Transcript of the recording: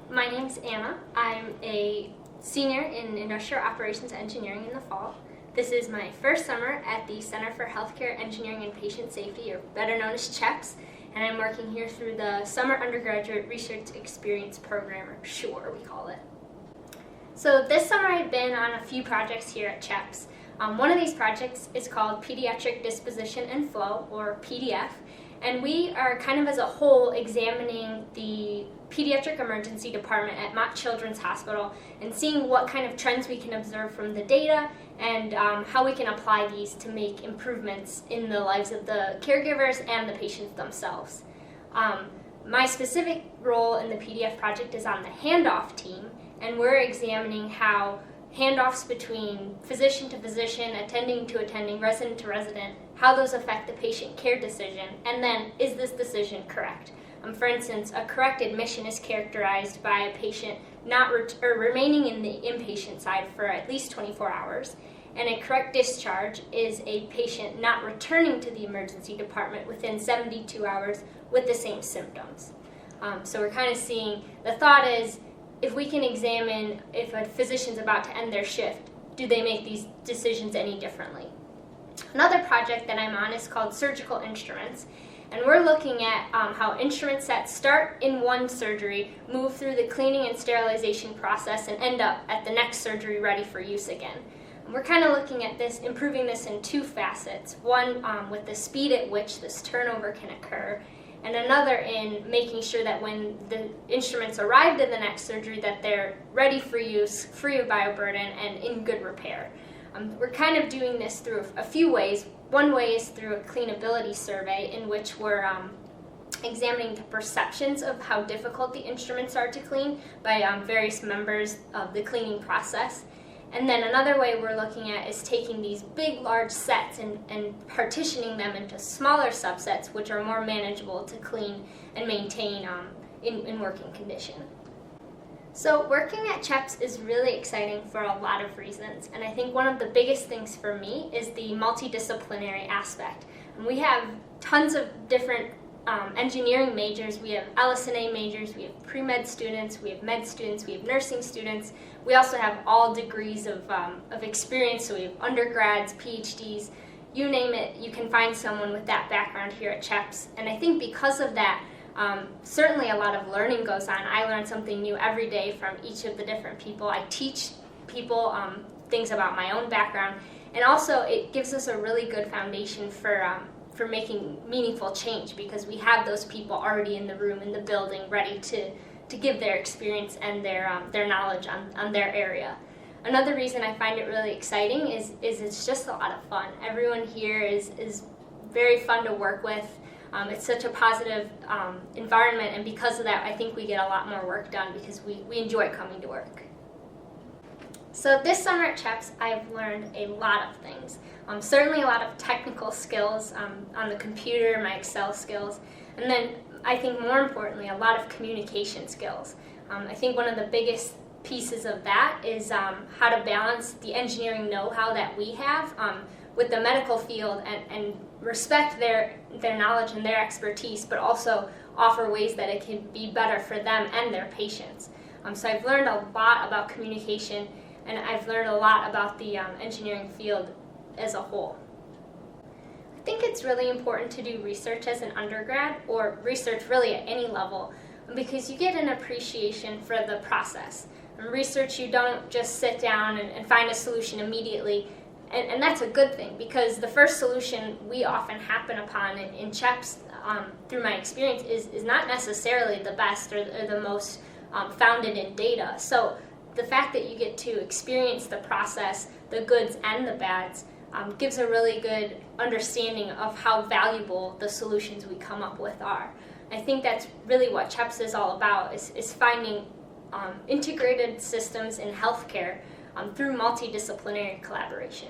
My name's Anna. I'm a senior in Industrial Operations Engineering in the fall. This is my first summer at the Center for Healthcare Engineering and Patient Safety, or better known as CHEPS, and I'm working here through the Summer Undergraduate Research Experience Program, or SURE we call it. So this summer I've been on a few projects here at CHEPS. One of these projects is called Pediatric Disposition and Flow, or PDF, and we are kind of as a whole examining the pediatric emergency department at Mott Children's Hospital and seeing what kind of trends we can observe from the data and how we can apply these to make improvements in the lives of the caregivers and the patients themselves. My specific role in the PDF project is on the handoff team, and we're examining how handoffs between physician to physician, attending to attending, resident to resident, how those affect the patient care decision, and then is this decision correct? For instance, a correct admission is characterized by a patient not remaining in the inpatient side for at least 24 hours, and a correct discharge is a patient not returning to the emergency department within 72 hours with the same symptoms. So we're kind of seeing, the thought is, if we can examine if a physician's about to end their shift, do they make these decisions any differently? Another project that I'm on is called Surgical Instruments, and we're looking at how instrument sets start in one surgery, move through the cleaning and sterilization process, and end up at the next surgery ready for use again. And we're kind of looking at this, improving this in two facets. One, with the speed at which this turnover can occur, and another in making sure that when the instruments arrive to the next surgery that they're ready for use, free of bioburden, and in good repair. We're kind of doing this through a few ways. One way is through a cleanability survey in which we're examining the perceptions of how difficult the instruments are to clean by various members of the cleaning process. And then another way we're looking at is taking these big, large sets and partitioning them into smaller subsets which are more manageable to clean and maintain in working condition. So working at CHEPS is really exciting for a lot of reasons, and I think one of the biggest things for me is the multidisciplinary aspect. And we have tons of different engineering majors. We have LS&A majors, we have pre-med students, we have med students, we have nursing students. We also have all degrees of experience, so we have undergrads, PhDs, you name it, you can find someone with that background here at CHEPS. And I think because of that, certainly a lot of learning goes on. I learn something new every day from each of the different people. I teach people things about my own background, and also it gives us a really good foundation for making meaningful change because we have those people already in the room, in the building, ready to give their experience and their knowledge on their area. Another reason I find it really exciting is it's just a lot of fun. Everyone here is very fun to work with. It's such a positive environment, and because of that, I think we get a lot more work done because we enjoy coming to work. So this summer at CHEPS, I've learned a lot of things. Certainly a lot of technical skills on the computer, my Excel skills, and then I think more importantly, a lot of communication skills. I think one of the biggest pieces of that is how to balance the engineering know-how that we have with the medical field and respect their knowledge and their expertise, but also offer ways that it can be better for them and their patients. So I've learned a lot about communication, and I've learned a lot about the engineering field as a whole. I think it's really important to do research as an undergrad, or research really at any level, because you get an appreciation for the process. In research, you don't just sit down and find a solution immediately. And that's a good thing, because the first solution we often happen upon in CHEPS, through my experience, is not necessarily the best or the most founded in data. So the fact that you get to experience the process, the goods and the bads, gives a really good understanding of how valuable the solutions we come up with are. I think that's really what CHEPS is all about, is finding integrated systems in healthcare through multidisciplinary collaboration.